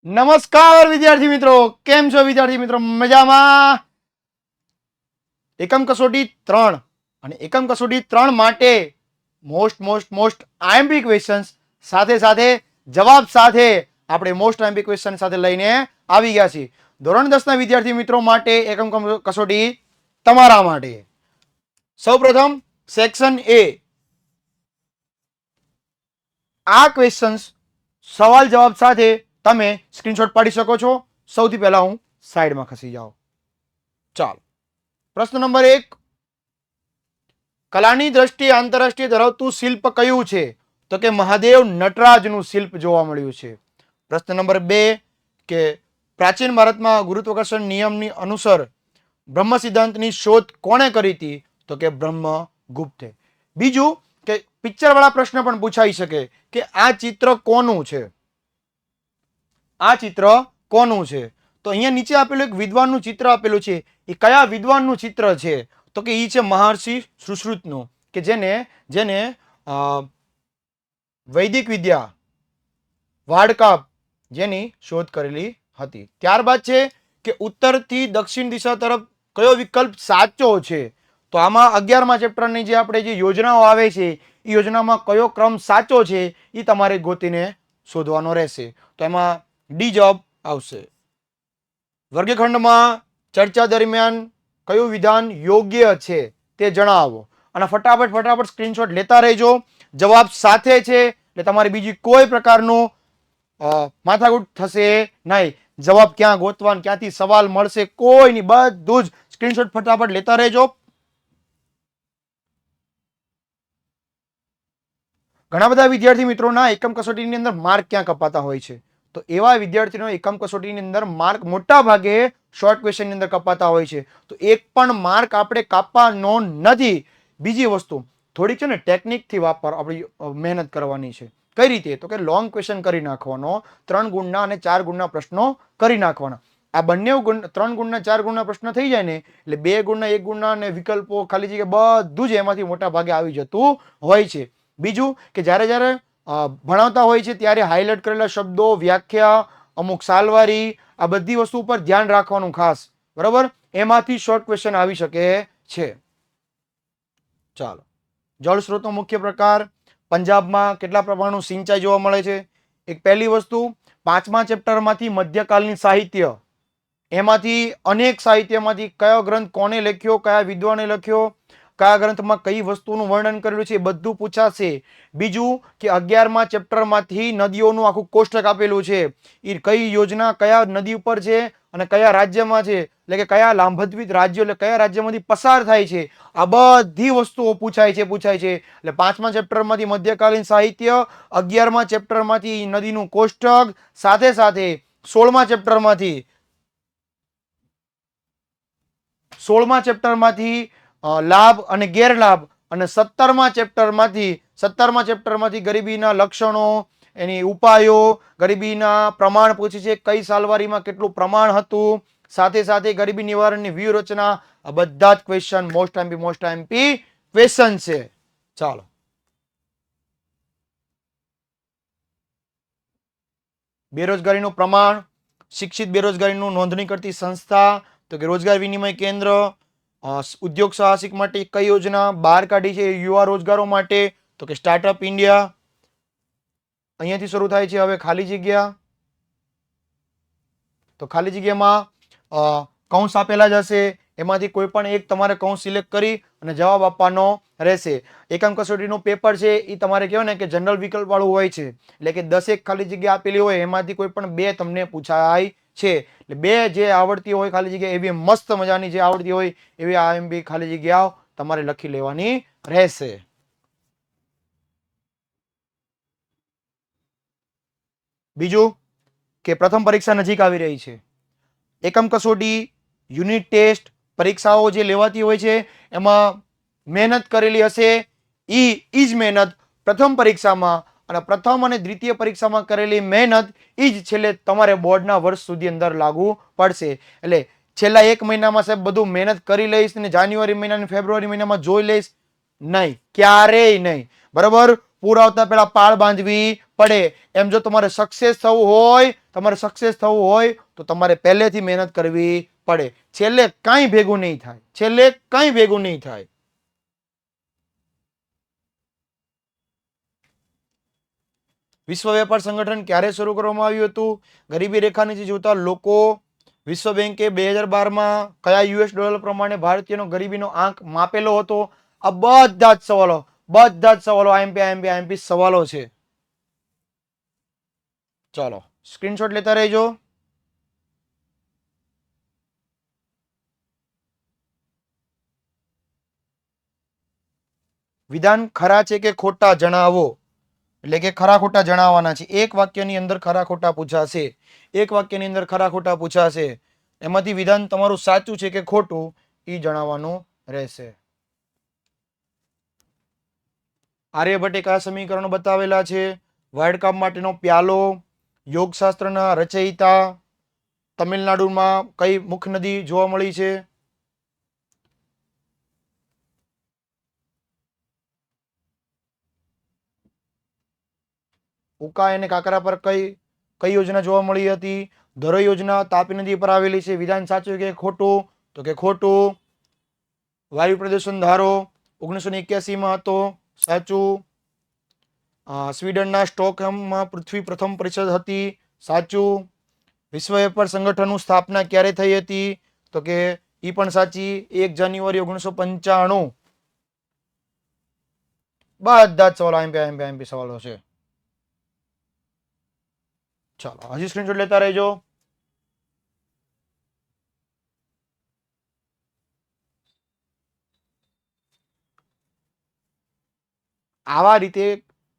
નમસ્કાર વિદ્યાર્થી મિત્રો, કેમ છો વિદ્યાર્થી મિત્રો? મજામાં? એકમ કસોટી 3 અને એકમ કસોટી 3 માટે મોસ્ટ આઈએમપી ક્વેશ્ચન્સ સાથે સાથે જવાબ સાથે આપણે મોસ્ટ આઈએમપી ક્વેશ્ચન સાથે લઈને આવી ગયા છીએ. ધોરણ 10 ના વિદ્યાર્થી મિત્રો માટે એકમ કસોટી તમારા માટે. સૌપ્રથમ સેક્શન એ. આ ક્વેશ્ચન્સ સવાલ જવાબ સાથે તમે સ્ક્રીનશોટ પાડી શકો છો. સૌથી પહેલા હું સાઈડમાં ખસી જાઉં. ચાલો, પ્રશ્ન નંબર 1. કલાની દ્રષ્ટિએ આંતરરાષ્ટ્રીય ધરાવતું શિલ્પ કયું છે? તો કે મહાદેવ નટરાજનું શિલ્પ જોવા મળ્યું છે. પ્રશ્ન નંબર 2 કે પ્રાચીન ભારતમાં ગુરુત્વાકર્ષણ નિયમની અનુસાર બ્રહ્મ સિદ્ધાંતની શોધ કોણે કરી હતી? તો કે બ્રહ્મગુપ્તે. બીજું કે પિક્ચર વાળા પ્રશ્ન પણ પૂછાઈ શકે કે આ ચિત્ર કોનું છે? આ ચિત્ર કોનું છે? તો અહીંયા નીચે આપેલું એક વિદ્વાનનું ચિત્ર આપેલું છે. એ કયા વિદ્વાનનું ચિત્ર છે? તો કે એ છે મહર્ષિ સુશ્રુતનું, કે જેને વૈદિક વિદ્યા વાડકાપ જેની શોધ કરેલી હતી. ત્યારબાદ છે કે ઉત્તરથી દક્ષિણ દિશા તરફ કયો વિકલ્પ સાચો છે? તો આમાં 11મા ચેપ્ટરની જે આપણે જે યોજનાઓ આવે છે એ યોજનામાં કયો ક્રમ સાચો છે એ તમારે ગોતીને શોધવાનો રહેશે. તો એમાં ડી જવાબ આવશે. વર્ગખંડમાં ચર્ચા દરમિયાન કયું વિધાન યોગ્ય છે તે જણાવો. અને ફટાફટ સ્ક્રીનશોટ લેતા રહેજો. જવાબ સાથે છે એટલે તમારે બીજી કોઈ પ્રકારનું માથાકૂટ થશે નહીં. જવાબ ક્યાં ગોતવા, ક્યાંથી સવાલ મળશે, કોઈ નહીં. બધું જ સ્ક્રીનશોટ ફટાફટ લેતા રહેજો. ઘણા બધા વિદ્યાર્થી મિત્રોના એકમ કસોટીની અંદર માર્ક ક્યાં કપાતા હોય છે? તો એવા વિદ્યાર્થીનો એકમ કસોટીની અંદર માર્ક મોટા ભાગે શોર્ટ ક્વેશ્ચનની અંદર કપાતા હોય છે. તો એક પણ માર્ક આપણે કાપવાનો નથી. બીજી વસ્તુ થોડીક છે ને ટેકનિકથી આપણી મહેનત કરવાની છે. કઈ રીતે? તો કે લોંગ ક્વેશ્ચન કરી નાખવાનો, 3 ગુણના અને 4 ગુણના પ્રશ્નો કરી નાખવાના. આ બંને 3 ગુણના 4 ગુણના પ્રશ્ન થઈ જાય ને એટલે 2 ગુણના 1 ગુણના અને વિકલ્પો ખાલી જગ્યા બધું જ એમાંથી મોટા ભાગે આવી જતું હોય છે. બીજું કે જ્યારે ભણાવતા હોય છે ત્યારે હાઇલાઇટ કરેલા શબ્દો, વ્યાખ્યા, અમુક સાલવારી, આ બધી વસ્તુ ઉપર ધ્યાન રાખવાનું ખાસ. બરાબર? એમાંથી શોર્ટ ક્વેશ્ચન આવી શકે છે. ચાલો, જળ સ્ત્રોતનો મુખ્ય પ્રકાર. પંજાબમાં કેટલા પ્રમાણનું સિંચાઈ જોવા મળે છે? એક પહેલી વસ્તુ, 5મા ચેપ્ટરમાંથી મધ્યકાલીન સાહિત્ય, એમાંથી અનેક સાહિત્યમાંથી કયો ગ્રંથ કોને લખ્યો, કયા વિદ્વાને લખ્યો, કયા ગ્રંથમાં કઈ વસ્તુનું વર્ણન કરેલું છે, એ બધું પૂછાશે. બીજું કે 11મા ચેપ્ટરમાંથી નદીઓનું આખું કોષ્ટક આપેલું છે. એ કઈ યોજના કયા નદી ઉપર છે અને કયા રાજ્યમાં છે, એટલે કે કયા લાંભદ્વીપ રાજ્યો, એટલે કયા રાજ્યમાંથી પસાર થાય છે. આ બધી વસ્તુઓ પૂછાય છે. એટલે 5મા ચેપ્ટરમાંથી મધ્યકાલીન સાહિત્ય, 11મા ચેપ્ટરમાંથી નદીનું કોષ્ટક, સાથે સાથે 16મા ચેપ્ટરમાંથી લાભ અને ગેરલાભ, અને 17મા ચેપ્ટરમાંથી ગરીબીના લક્ષણો, એની ઉપાયો, ગરીબીના પ્રમાણ પૂછે છે, કઈ સાલવારીમાં કેટલું પ્રમાણ હતું, સાથે સાથે ગરીબી નિવારણની વ્યૂહરચના. આ બધા જ ક્વેશ્ચન મોસ્ટ આઈએમપી ક્વેશ્ચન છે. ચાલો, બેરોજગારીનું પ્રમાણ, શિક્ષિત બેરોજગારીનું નોંધણી કરતી સંસ્થા, તો કે રોજગાર વિનિમય કેન્દ્ર. ઉદ્યોગ સાહસિક માટે કઈ યોજના બહાર કાઢી છે યુવા રોજગારો માટે? તો કે સ્ટાર્ટઅપ ઇન્ડિયા. અહીંયાથી શરૂ થાય છે હવે ખાલી જગ્યા. તો ખાલી જગ્યામાં કૌંસ આપેલા જ હશે, એમાંથી કોઈ પણ એક તમારે કૌંસ સિલેક્ટ કરી અને જવાબ આપવાનો રહેશે. એકમ કસોટીનું પેપર છે એ તમારે કહેવાય ને કે જનરલ વિકલ્પ વાળું હોય છે, એટલે કે 10 ખાલી જગ્યા આપેલી હોય એમાંથી કોઈ પણ 2 તમને પૂછાય છે. એટલે 2 જે આવડતી હોય ખાલી જગ્યા એવી મસ્ત મજાની જે આવડતી હોય એવી આઈએમપી ખાલી જગ્યાઓ તમારે લખી લેવાની રહેશે. બીજું કે પ્રથમ પરીક્ષા નજીક આવી રહી છે. એકમ કસોટી, યુનિટ ટેસ્ટ પરીક્ષાઓ જે લેવાતી હોય છે એમાં મહેનત કરેલી હશે ઈ જ મહેનત પ્રથમ પરીક્ષામાં અને પ્રથમ અને દ્વિતીય પરીક્ષામાં કરેલી મહેનત ઈ જ છેલ્લે તમારે બોર્ડના વર્ષ સુધી અંદર લાગુ પડશે. એટલે છેલ્લા 1 મહિનામાં સાહેબ બધું મહેનત કરી લઈશ ને જાન્યુઆરી મહિના અને ફેબ્રુઆરી મહિનામાં જોઈ લઈશ નહીં, ક્યારેય નહીં. બરાબર? પૂરા આવતા પહેલા પાળ બાંધવી પડે. એમ જો તમારે સક્સેસ થવું હોય તમારે સક્સેસ થવું હોય તો તમારે પહેલેથી મહેનત કરવી પડે. છેલ્લે કાંઈ ભેગું નહીં થાય. છેલ્લે કાંઈ ભેગું નહીં થાય. વિશ્વ વેપાર સંગઠન ક્યારે શરૂ કરવામાં આવ્યું હતું? ગરીબી રેખા નીચે જોતા લોકો વિશ્વ બેંકે 2012માં કયા યુએસ ડોલર પ્રમાણે ભારતીયનો ગરીબીનો આંક માપેલો હતો? આ બધા જ સવાલો આઈએમપી સવાલો છે. ચાલો સ્ક્રીનશોટ લેતા રહેજો. વિધાન ખરા છે કે ખોટા જણાવો. એટલે કે ખરા ખોટા જણાવવાના છે. એક વાક્યની અંદર ખરા ખોટા પૂછાશે. એમાંથી વિધાન તમારું સાચું છે કે ખોટું એ જણાવવાનું રહેશે. આર્યભટ્ટે કયા સમીકરણો બતાવેલા છે? વર્લ્ડ કપ માટેનો પ્યાલો, યોગશાસ્ત્રના રચયિતા, તમિલનાડુમાં કઈ મુખ્ય નદી જોવા મળી છે? ઉકાઈ અને કાકરા પર કઈ યોજના જોવા મળી હતી? ધરોઈ યોજના તાપી નદી પર આવેલી છે. વિધાન સાચું કે ખોટું? તો કે ખોટું. વાયુ પ્રદૂષણ ધારો 1981માં હતો. સાચું. સ્વીડનના સ્ટોકહોમમાં પૃથ્વી પ્રથમ પરિષદ હતી. સાચું. વિશ્વ વેપાર સંગઠનનું સ્થાપના ક્યારે થઈ હતી? તો કે ઈ પણ સાચી. 1 જાન્યુઆરી 1995. બધા જ સવાલો આઈએમપી સવાલો છે. ચાલો હજી સ્ક્રીનશોટ લેતા રહેજો. આવા રીતે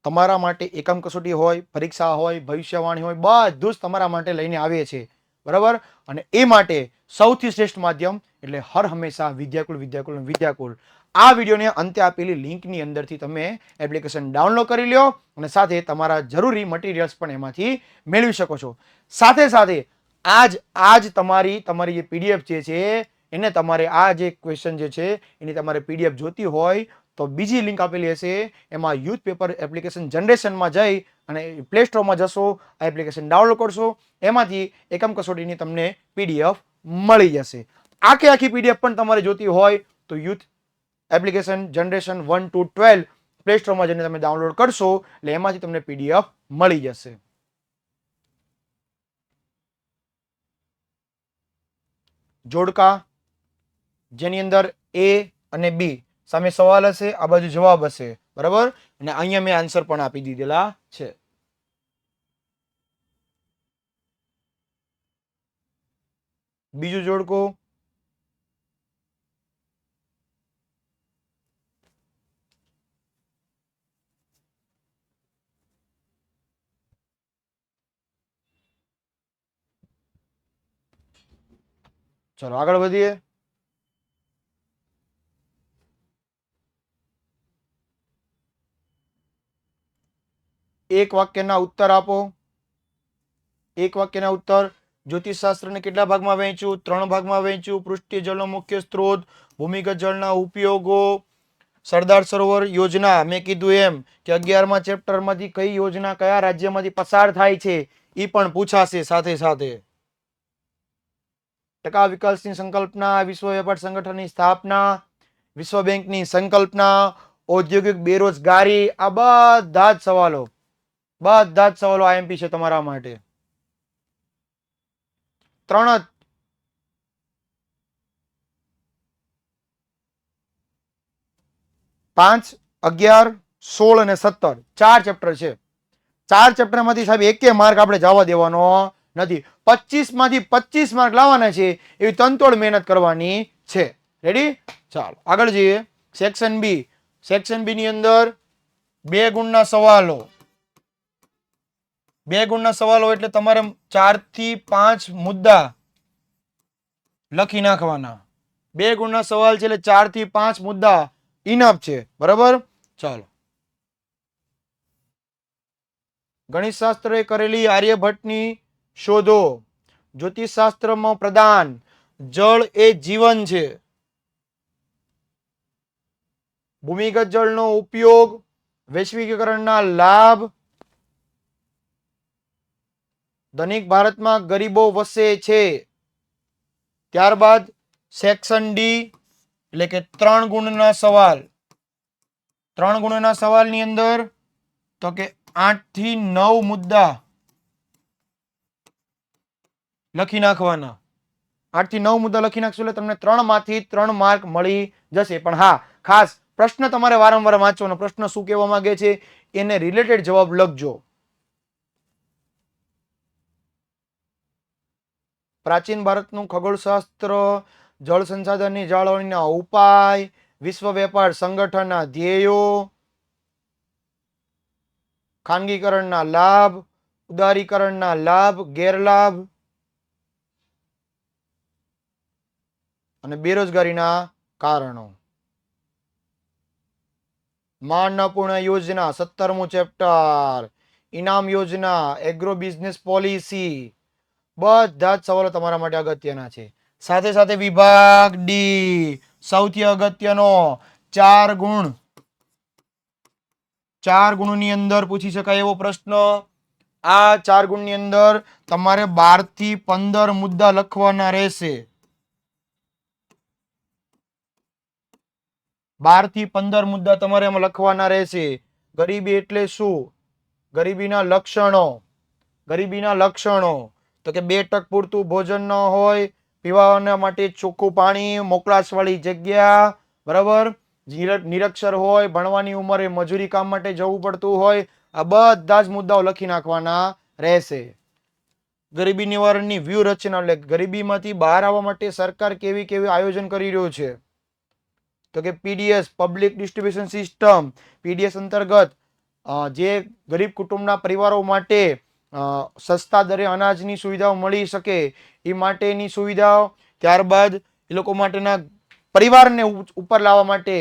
તમારા માટે એકમ કસોટી હોય, પરીક્ષા હોય, ભવિષ્યવાણી હોય, બધું જ તમારા માટે લઈને આવીએ છીએ. બરાબર. અને એ માટે સૌથી શ્રેષ્ઠ માધ્યમ એટલે હર હંમેશા વિદ્યાકુલ. આ વિડીયોને અંતે આપેલી લિંકની અંદરથી તમે એપ્લિકેશન ડાઉનલોડ કરી લો અને સાથે તમારા જરૂરી મટીરિયલ્સ પણ એમાંથી મેળવી શકો છો. સાથે આજ તમારી જે પીડીએફ જે છે એને તમારે આ જે ક્વેશ્ચન જે છે એની તમારે પીડીએફ જોતી હોય તો બીજી લિંક આપેલી હશે. એમાં યુથ પેપર એપ્લિકેશન જનરેશનમાં જઈ અને પ્લે સ્ટોરમાં જશો, આ એપ્લિકેશન ડાઉનલોડ કરશો, એમાંથી એકમ કસોટીની તમને પીડીએફ મળી જશે. આખી પીડીએફ પણ તમારે જોતી હોય તો youth application generation 1 to 12 play સ્ટોરમાં જઈને તમે ડાઉનલોડ કરશો એટલે એમાંથી તમને પીડીએફ મળી જશે. જોડકા જેની અંદર A અને B સામે સવાલ હશે, આ બાજુ જવાબ હશે. બરાબર. અને અહીંયા મેં આન્સર પણ આપી દીધેલા છે. બીજું જોડકું ચલો આગળ વધીએ. એક વાક્યના ઉત્તર આપો. એક વાક્યના ઉત્તર. જ્યોતિષશાસ્ત્રને કેટલા ભાગમાં વહેંચ્યું? 3 ભાગમાં વહેંચ્યું. પૃષ્ઠીય જળનો મુખ્ય સ્ત્રોત, ભૂમિગત જળના ઉપયોગો, સરદાર સરોવર યોજના. મેં કીધું એમ કે 11મા ચેપ્ટરમાંથી કઈ યોજના કયા રાજ્યમાંથી પસાર થાય છે એ પણ પૂછાશે સાથે. ટકા વિકાસની સંકલ્પના, વિશ્વ વેપાર સંગઠનની સ્થાપના, વિશ્વ બેંકની સંકલ્પના, ઔદ્યોગિક બેરોજગારી, આ બધા જ સવાલો આઈએમપી છે તમારા માટે. 3 5, 11, 16 અને 17 4 ચેપ્ટર છે. 4 ચેપ્ટરમાંથી સાહેબ એકે માર્ક આપણે જવા દેવાનો નથી. 25 માંથી 25 માર્ક લાવવાના છે એવી તનતોડ મહેનત કરવાની છે. રેડી? ચાલો આગળ જઈએ. Section B. સેક્શન બી ની અંદર 2 ગુણના સવાલો. 2 ગુણના સવાલો એટલે તમારે 4 થી 5 મુદ્દા લખી નાખવાના. 2 ગુણના સવાલ છે એટલે 4 થી 5 મુદ્દા ઇનફ છે. બરાબર. ચાલો. ગણિતશાસ્ત્રે કરેલી આર્યભટ્ટની શોધો. જ્યોતિષશાસ્ત્રમાં પ્રદાન. જળ એ જીવન છે. ભૂમિગત જળનો ઉપયોગ, વૈશ્વિકીકરણના લાભ, ધનિક ભારતમાં ગરીબો વસે છે. ત્યારબાદ સેક્શન ડી એટલે કે 3 ગુણના સવાલ. 3 ગુણના સવાલની અંદર તો કે 8 થી 9 મુદ્દા લખી નાખવાના. 8 થી 9 મુદ્દા લખી નાખશો એટલે તમને 3 માંથી 3 માર્ક મળી જશે. પણ હા, ખાસ પ્રશ્ન તમારે વારંવાર વાંચવાનો. પ્રશ્ન શું કહેવા માંગે છે એને રિલેટેડ જવાબ લખજો. પ્રાચીન ભારતનું ખગોળશાસ્ત્ર, જળ સંસાધનની જાળવણીના ઉપાય, વિશ્વ વેપાર સંગઠનના ધ્યેયો, ખાનગીકરણના લાભ, ઉદારીકરણના લાભ, ગેરલાભ અને બેરોજગારીના કારણો. માં અન્નપૂર્ણા યોજના 17મું ચેપ્ટર, ઇનામ યોજના, એગ્રો બિઝનેસ પોલિસી, બધા જ સવાલો તમારા માટે અગત્યના છે. સાથે સાથે વિભાગ ડી સૌથી અગત્યનો 4 ગુણ. 4 ગુણની અંદર પૂછી શકાય એવો પ્રશ્ન. આ 4 ગુણની અંદર તમારે 12 થી 15 મુદ્દા લખવાના રહેશે. 12 થી 15 મુદ્દા તમારે એમાં લખવાના રહેશે. ગરીબી એટલે શું? ગરીબીના લક્ષણો. ગરીબીના લક્ષણો તો કે 2 ટક પૂરતું ભોજન ન હોય, પીવાના માટે ચોખ્ખું પાણી, મોકળાશવાળી જગ્યા, બરાબર, નિરક્ષર હોય, ભણવાની ઉંમરે મજૂરી કામ માટે જવું પડતું હોય. આ બધા જ મુદ્દાઓ લખી નાખવાના રહેશે. ગરીબી નિવારણની વ્યૂહરચના એટલે ગરીબીમાંથી બહાર આવવા માટે સરકાર કેવી કેવી આયોજન કરી રહ્યો છે. તો કે PDS public distribution system. PDS અંતર્ગત જે ગરીબ કુટુંબના પરિવારો માટે સસ્તા દરે અનાજની સુવિધાઓ મળી શકે એ માટેની સુવિધાઓ. ત્યારબાદ એ લોકો માટેના પરિવારને ઉપર લાવવા માટે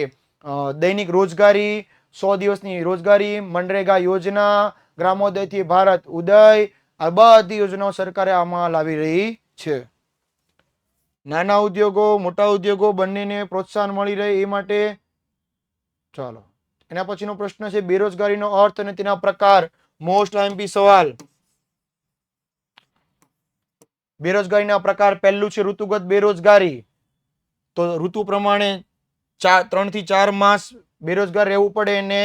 દૈનિક રોજગારી, 100 દિવસની રોજગારી, મનરેગા યોજના, ગ્રામોદયથી ભારત ઉદય, આ બધી યોજનાઓ સરકારે આમાં લાવી રહી છે. નાના ઉદ્યોગો, મોટા ઉદ્યોગો બંનેને પ્રોત્સાહન મળી રહે એ માટે. ચાલો, એના પછીનો પ્રશ્ન છે બેરોજગારીનો અર્થ અને તેના પ્રકાર. મોસ્ટ આઈએમપી સવાલ. બેરોજગારીના પ્રકાર. પહેલું છે ઋતુગત બેરોજગારી. તો ઋતુ પ્રમાણે 3 થી 4 માસ બેરોજગાર રહેવું પડે એને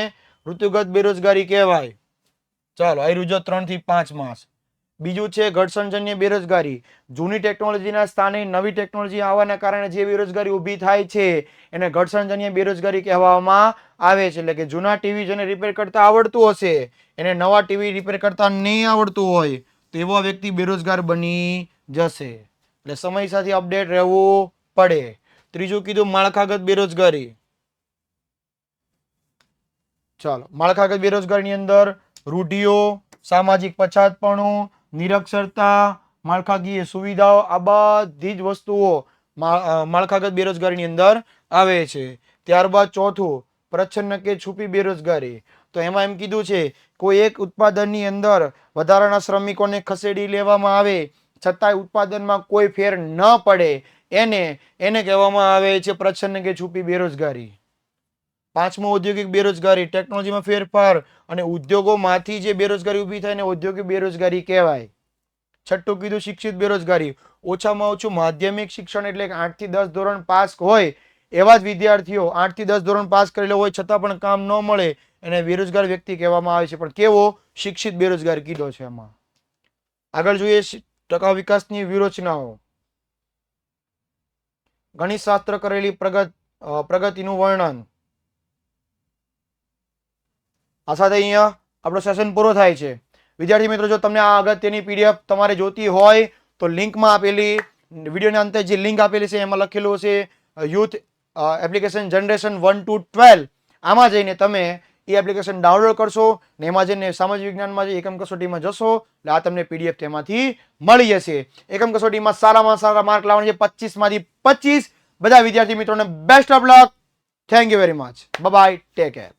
ઋતુગત બેરોજગારી કહેવાય. ચાલો, આ રૂજો 3 થી 5 માસ. બીજું છે ઘટસર્જન્ય બેરોજગારી. જૂની ટેકનોલોજીના સ્થાને નવી ટેકનોલોજી આવવાના કારણે જે બેરોજગારી ઊભી થાય છે એને ઘટસર્જન્ય બેરોજગારી કહેવામાં આવે છે. એટલે કે જૂના ટીવી જેને રિપેર કરતા આવડતું હશે એને નવા ટીવી રિપેર કરતા નહીં આવડતું હોય તો એવો વ્યક્તિ બેરોજગાર બની જશે. એટલે સમય સાથે અપડેટ રહેવું પડે. ત્રીજું કીધું માળખાગત બેરોજગારી. ચાલો, માળખાગત બેરોજગારીની અંદર રૂઢિઓ, સામાજિક પછાતપણું, નિરક્ષરતા, માળખાકીય સુવિધાઓ, આ બધી જ વસ્તુઓ માળખાગત બેરોજગારીની અંદર આવે છે. ત્યારબાદ ચોથું પ્રચ્છન્ન કે છુપી બેરોજગારી. તો એમાં એમ કીધું છે કોઈ એક ઉત્પાદનની અંદર વધારાના શ્રમિકોને ખસેડી લેવામાં આવે છતાંય ઉત્પાદનમાં કોઈ ફેર ન પડે એને કહેવામાં આવે છે પ્રચ્છન્ન કે છુપી બેરોજગારી. પાંચમો ઔદ્યોગિક બેરોજગારી. ટેકનોલોજીમાં ફેરફાર અને ઉદ્યોગોમાંથી જે બેરોજગારી ઊભી થાય એને ઔદ્યોગિક બેરોજગારી કહેવાય. છઠ્ઠું કીધું શિક્ષિત બેરોજગારી. ઓછામાં ઓછું માધ્યમિક શિક્ષણ એટલે 8 થી 10 ધોરણ પાસ હોય એવા જ વિદ્યાર્થીઓ 8 થી 10 ધોરણ પાસ કરેલો હોય છતાં પણ કામ ન મળે એને બેરોજગાર વ્યક્તિ કહેવામાં આવે છે. પણ કેવો? શિક્ષિત બેરોજગાર કીધો છે એમાં. આગળ જોઈએ ટકાઉ વિકાસની વ્યૂહરચનાઓ. ગણિતશાસ્ત્ર કરેલી પ્રગતિનું વર્ણન. આ સાથે અહીંયા આપણો સેશન પૂરો થાય છે. વિદ્યાર્થી મિત્રો, જો તમને આ અગત્યની પીડીએફ તમારે જોતી હોય તો લિંકમાં આપેલી વિડીયોના અંતે જે લિંક આપેલી છે એમાં લખેલું છે યુથ એપ્લિકેશન જનરેશન 1 to 12. આમાં જઈને તમે એ એપ્લિકેશન ડાઉનલોડ કરશો ને એમાં જઈને સામાજિક વિજ્ઞાનમાં જે એકમ કસોટીમાં જશો એટલે આ તમને પીડીએફ તેમાંથી મળી જશે. એકમ કસોટીમાં સારામાં સારા માર્ક લાવવાના છે 25 માંથી 25. બધા વિદ્યાર્થી મિત્રોને best of luck. Thank you very much. Bye bye. Take care.